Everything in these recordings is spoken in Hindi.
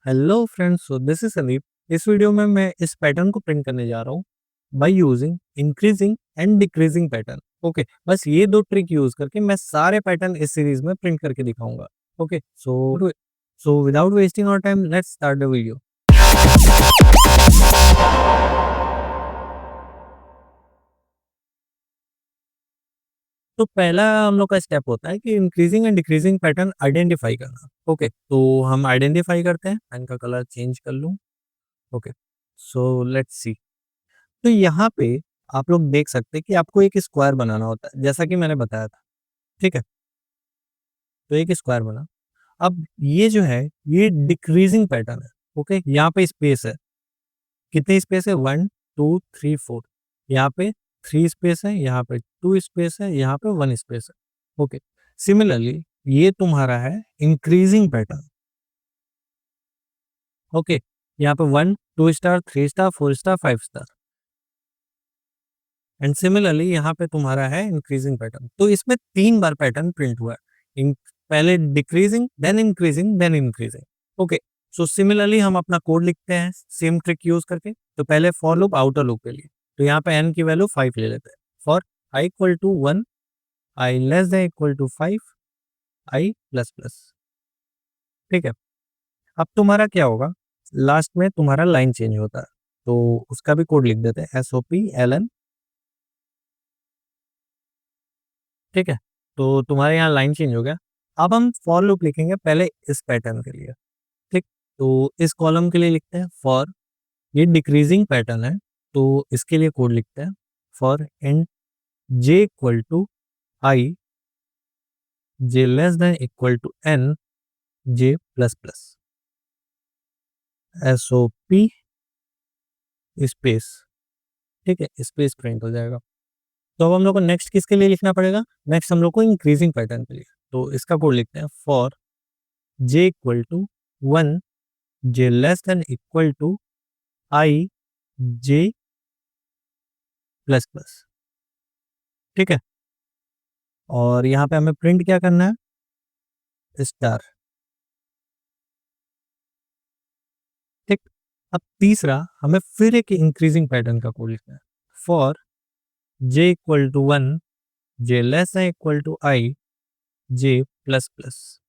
Hello friends, so this is Sandeep. इस वीडियो में मैं इस पैटर्न को प्रिंट करने जा रहा हूँ by using increasing and decreasing pattern. Okay, बस ये दो ट्रिक यूज करके मैं सारे पैटर्न इस सीरीज में प्रिंट करके दिखाऊंगा। Okay, so without wasting our time let's start the video. तो पहला हम लोग का स्टेप होता है कि increasing and decreasing pattern identify करना। ओके, तो हम आइडेंटिफाई करते हैं। पेन का कलर चेंज कर लूँ। ओके, सो लेट्स सी। तो यहाँ पे आप लोग देख सकते हैं कि आपको एक स्क्वायर बनाना होता है, जैसा कि मैंने बताया था। ठीक है, तो एक स्क्वायर बना। अब ये जो है, ये डिक्रीजिंग पैटर्न है। ओके, यहाँ पे स्पेस है। कितने स्पेस है? 1 2 3 4। यहाँ पे 3 स्पेस है, यहाँ पे 2 स्पेस है, यहाँ पे 1 स्पेस है। ओके, सिमिलरली ये तुम्हारा है इंक्रीजिंग पैटर्न। ओके, यहाँ पे 1 2 star 3 star 4 star 5 star. And similarly यहाँ पे तुम्हारा है इंक्रीजिंग पैटर्न। तो इसमें 3 बार पैटर्न प्रिंट हुआ है। पहले decreasing, then increasing, then increasing. Okay, so similarly हम अपना कोड लिखते हैं सेम ट्रिक यूज करके। तो पहले फॉर लूप, आउटर लूप के लिए तो यहाँ पे n की वैल्यू 5 ले लेते हैं। For i equal to 1, i less than equal to 5, i plus plus. ठीक है, अब तुम्हारा क्या होगा? लास्ट में तुम्हारा लाइन चेंज होता है, तो उसका भी कोड लिख देते हैं SOP ठीक है, तो तुम्हारे यहाँ लाइन चेंज हो गया। अब हम फॉर लूप लिखेंगे पहले इस पैटर्न के लिए। ठीक, तो इस कॉलम के लिए लिखते हैं फॉर, ये डिक्रीजिंग पैटर्न है तो इसके लिए कोड लिखते हैं for int j equal to i, j less than equal to n, j plus plus. SOP space. ठीक है, स्पेस प्रिंट हो जाएगा। तो अब हम लोग को नेक्स्ट किसके लिए लिखना पड़ेगा? नेक्स्ट हम लोग को इंक्रीजिंग पैटर्न के लिए, तो इसका कोड लिखते हैं for j equal to 1, j less than equal to i, j plus plus. ठीक है, और यहाँ पे हमें प्रिंट क्या करना है? स्टार। ठीक, अब तीसरा हमें फिर एक इंक्रीजिंग पैटर्न का कोड लिखना है for j equal to 1, j less than equal to i, j plus plus.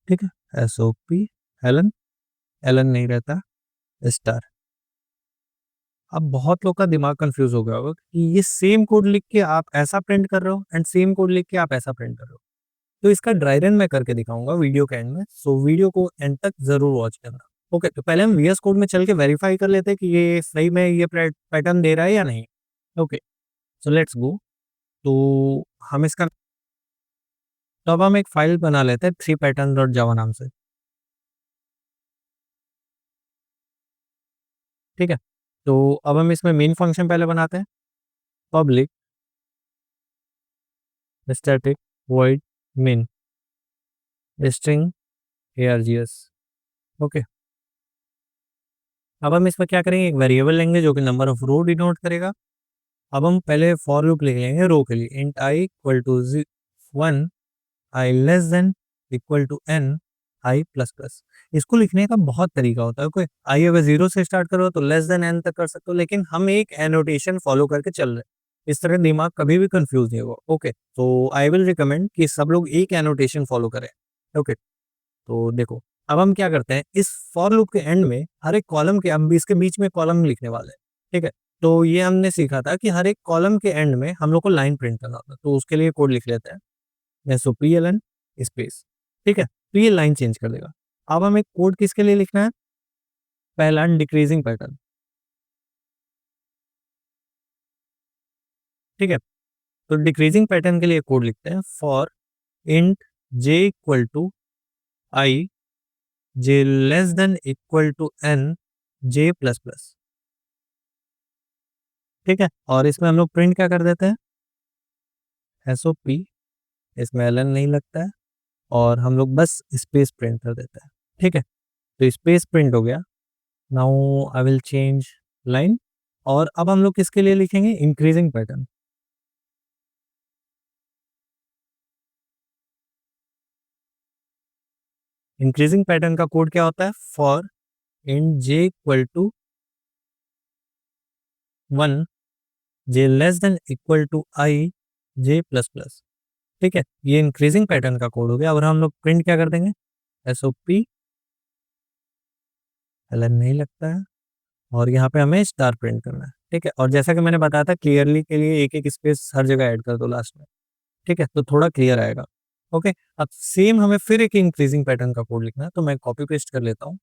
ठीक है, SOP एलन, एलन नहीं रहता, स्टार। अब बहुत लोग का दिमाग कंफ्यूज हो गया होगा कि ये सेम कोड लिख के आप ऐसा प्रिंट कर रहे हो एंड सेम कोड लिख के आप ऐसा प्रिंट कर रहे हो। तो इसका ड्राई रन मैं करके दिखाऊंगा वीडियो के एंड में, सो वीडियो को एंड तक जरूर वॉच करना। ओके, तो पहले हम VS कोड में चल के वेरीफाई कर लेते हैं कि ये सही में ये पैटर्न दे रहा है या नहीं। Okay, so let's go. तो हम इसका, तो अब हम एक फाइल बना लेते हैं 3pattern.java नाम से। ठीक है, तो अब हम इसमें मेन फंक्शन पहले बनाते हैं। Public static void main string args। Okay, अब हम इसमें क्या करेंगे? एक वेरिएबल लेंगे जो कि नंबर ऑफ रो डिनोट करेगा। अब हम पहले फॉर लूप लिख लेंगे रो के लिए। Int i equal to 1, i less than equal to n, i plus plus. इसको लिखने का बहुत तरीका होता है। कोई आई अगर 0 से स्टार्ट करो तो लेस देन n तक कर सकते हो, लेकिन हम एक एनोटेशन फॉलो करके चल रहे हैं। इस तरह दिमाग कभी भी कंफ्यूज नहीं होगा। ओके, तो आई विल रिकमेंड कि सब लोग एक एनोटेशन फॉलो करें। ओके, तो देखो, अब हम क्या करते हैं, इस फॉर लूप के एंड में हर एक कॉलम के, हम इसके बीच में कॉलम लिखने वाले हैं। ठीक है, तो ये हमने सीखा था कि हर एक कॉलम के एंड में हम लोग को लाइन प्रिंट करना होता है, तो उसके लिए कोड लिख लेते हैं SOPLN स्पेस। ठीक है, तो ये लाइन चेंज कर देगा। अब हमें कोड किसके लिए लिखना है? पहला डिक्रीजिंग पैटर्न। ठीक है, तो डिक्रीजिंग पैटर्न के लिए कोड लिखते हैं for int j equal to i, j less than equal to n, j plus plus. ठीक है, और इसमें हम लोग प्रिंट क्या कर देते हैं? SOP, इसमें एलन नहीं लगता है, और हम लोग बस स्पेस प्रिंट कर देते हैं। ठीक है, तो स्पेस प्रिंट हो गया। Now I will change line, और अब हम लोग किसके लिए लिखेंगे? Increasing pattern. इंक्रीजिंग पैटर्न का कोड क्या होता है, for int j equal to 1 j less than equal to i j plus plus. ठीक है, ये इंक्रीजिंग पैटर्न का कोड हो गया। और हम लोग प्रिंट क्या कर देंगे, SOP ln नहीं लगता है, और यहाँ पे हमें स्टार प्रिंट करना है। ठीक है, और जैसा कि मैंने बताया था क्लियरली के लिए एक एक स्पेस हर जगह ऐड कर दो लास्ट में। ठीक है, तो थोड़ा क्लियर आएगा। ओके, अब सेम हमें फिर एक इंक्रीजिंग पैटर्न का कोड लिखना है, तो मैं कॉपी पेस्ट कर लेता हूँ।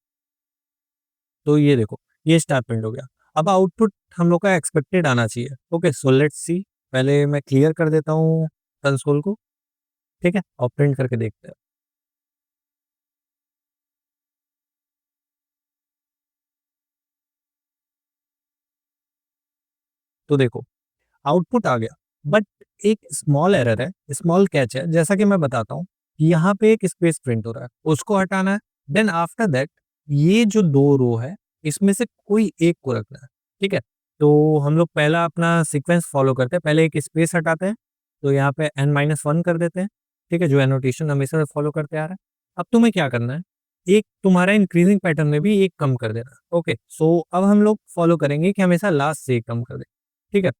तो ये देखो, ये स्टार प्रिंट हो गया। अब आउटपुट हम लोग का एक्सपेक्टेड आना चाहिए। ओके, सो लेट्स सी, पहले मैं क्लियर कर देता हूँ कंसोल को। ठीक है, और प्रिंट करके देखते हैं। तो देखो आउटपुट आ गया, बट एक स्मॉल एरर है, स्मॉल कैच है। जैसा कि मैं बताता हूँ, यहाँ पे एक स्पेस प्रिंट हो रहा है, उसको हटाना है। देन आफ्टर दैट ये जो दो रो है, इसमें से कोई एक को रखना है। ठीक है, तो हम लोग पहला अपना सीक्वेंस फॉलो करते हैं। पहले एक स्पेस हटाते हैं, तो यहाँ पे n-1 कर देते हैं। ठीक है, जो एनोटेशन हमेशा फॉलो करते आ रहा है। अब तुम्हें क्या करना है, एक तुम्हारा इंक्रीजिंग पैटर्न में भी एक कम कर देना। ओके, सो अब हम लोग फॉलो करेंगे कि हमेशा लास्ट से एक कम कर दे। ठीक है,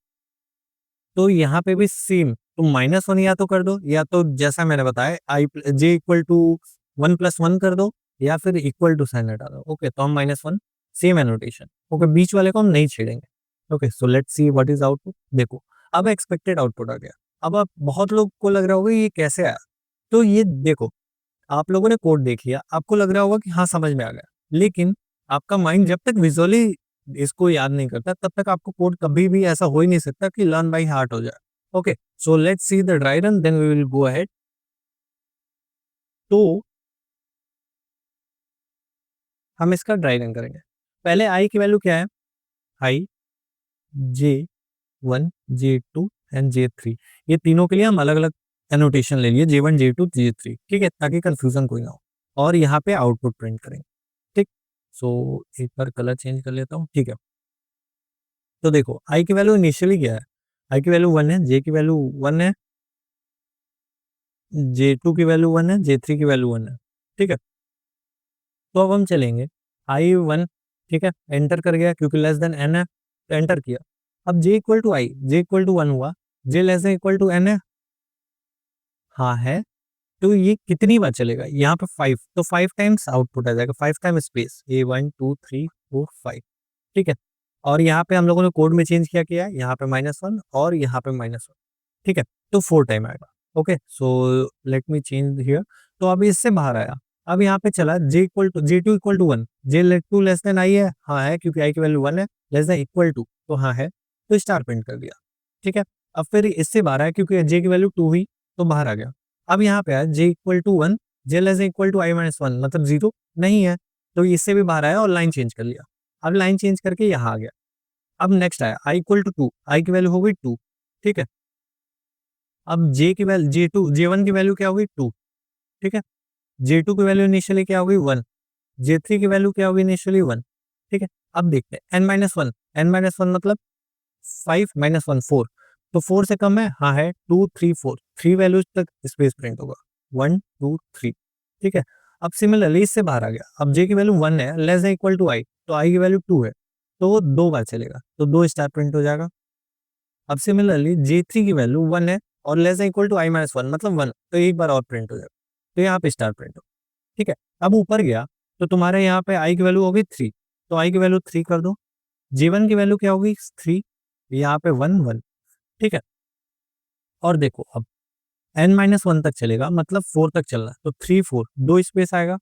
तो यहाँ पे भी सेम तुम -1 या तो कर दो, या तो जैसा मैंने बताया आई जे इक्वल टू 1+1 कर दो, या फिर इक्वल टू साइन हटा दो। ओके, तो हम -1 सेम एनोटेशन। ओके, बीच वाले को हम नहीं छेड़ेंगे। Okay, so let's see what is output. देखो अब एक्सपेक्टेड आउटपुट आ गया। अब आप बहुत लोग को लग रहा होगा ये कैसे आया, तो ये देखो आप लोगों ने कोड देख लिया, आपको लग रहा होगा कि हाँ समझ में आ गया, लेकिन आपका माइंड जब तक विजुअली इसको याद नहीं करता तब तक आपको कोड कभी भी ऐसा हो ही नहीं सकता कि लर्न बाय हार्ट हो जाए। Okay, so let's see the dry run, then we will go ahead. तो हम इसका ड्राई रन करेंगे। पहले आई की वैल्यू क्या है, आई J1 J2 एंड J3, ये तीनों के लिए हम अलग अलग एनोटेशन ले लिए, J1 J2 J3। ठीक है, ताकि कंफ्यूजन कोई ना हो। और यहाँ पे आउटपुट प्रिंट करेंगे। ठीक, सो एक बार कलर चेंज कर लेता हूँ। ठीक है, तो देखो आई की वैल्यू इनिशियली क्या है, आई की वैल्यू 1 है, जे की वैल्यू 1 है, J2 की वैल्यू 1 है, J3 की वैल्यू 1 है। ठीक है, तो अब हम चलेंगे I1। ठीक है, एंटर कर गया क्योंकि लेस देन n है, तो एंटर किया। अब j equal to i, j equal to 1 हुआ, j less than equal to n है, हाँ है। तो ये कितनी बार चलेगा, यहाँ पे 5, तो 5 टाइम्स आउटपुट आ जाएगा, 5 टाइम स्पेस, ये 1 2 3 4 5। ठीक है, और यहाँ पे हम लोगों ने कोड में चेंज किया है, यहाँ पे -1 और यहाँ पे -1। ठीक है, तो 4 टाइम आएगा। Okay, so let me change here. तो अभी इससे बाहर आया, अब यहाँ पे चला J2 equal to 1, J2 less than i है, हाँ है क्योंकि आई की वैल्यू 1 है, लेस देन इक्वल टू, तो हाँ है, तो स्टार प्रिंट कर दिया। ठीक है, अब फिर इससे बाहर आया क्योंकि J की वैल्यू 2 हुई, तो बाहर आ गया। अब यहाँ पे आया J equal to 1, J less than equal to I-1, मतलब 0 नहीं है, तो इससे भी बाहर आया और लाइन चेंज कर लिया। अब लाइन चेंज करके यहाँ आ गया। अब नेक्स्ट आया I इक्वल टू 2, आई की वैल्यू हो गई 2। ठीक है, अब J की वैल्यू J2 J1 की वैल्यू क्या होगी 2। ठीक है, J2 की वैल्यू इनिशियली क्या होगी 1, J3 की वैल्यू क्या होगी इनिशियली 1। ठीक है, अब देखते हैं n-1, n-1 मतलब 5 -1 4, तो 4 से कम है, हाँ है, 2 3 4, 3 वैल्यूज तक स्पेस प्रिंट होगा, 1 2 3। ठीक है, अब सिमिलरली इससे बाहर आ गया। अब J की वैल्यू 1 है, less than equal to I, तो I की वैल्यू 2 है, तो वो 2 बार चलेगा, तो 2 स्टार प्रिंट हो जाएगा। अब सिमिलरली J3 की वैल्यू 1 है और less than equal to I-1, मतलब 1, तो एक बार और प्रिंट हो जाएगा, तो यहाँ पे स्टार प्रिंट हो। ठीक है, अब ऊपर गया तो तुम्हारे यहाँ पे I की वैल्यू होगी 3, तो I की वैल्यू 3 कर दो। J1 की वैल्यू क्या होगी 3, यहाँ पे 1 1। ठीक है, और देखो अब n-1 तक चलेगा, मतलब 4 तक चलना है, तो 3 4 2 स्पेस आएगा।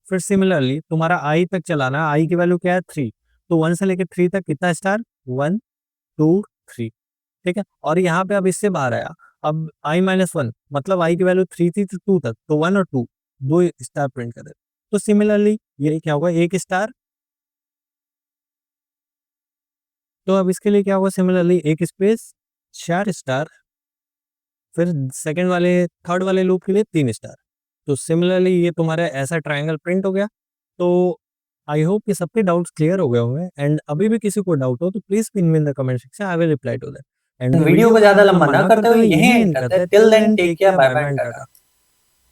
फिर सिमिलरली तुम्हारा I तक चलाना है, I की वैल्यू क्या है 3, तो 1 से लेकर 3 तक कितना स्टार, 1 2 3। ठीक है, और यहाँ पे अब इससे बाहर आया, अब I-1 मतलब I की वैल्यू 3 थी, तो 2 तक, तो 1 और 2 दो स्टार प्रिंट करे। तो सिमिलरली ये क्या होगा, एक स्टार। तो अब इसके लिए क्या होगा, सिमिलरली एक स्पेस 4 स्टार, फिर सेकंड वाले थर्ड वाले लूप के लिए 3 स्टार। तो सिमिलरली ये तुम्हारा ऐसा ट्रायंगल प्रिंट हो गया। तो आई होप कि सबके डाउट्स क्लियर हो गए होंगे, एंड अभी भी किसी को डाउट हो तो please pin me in the comment section, I will reply to that. And video video को को ज्यादा ज्यादा लंबा लंबा ना ना करते करते हुए हुए यहीं यहीं एंड एंड करते करते हैं। हैं। Till till then then take take care, care, bye bye bye bye, tata. Tata.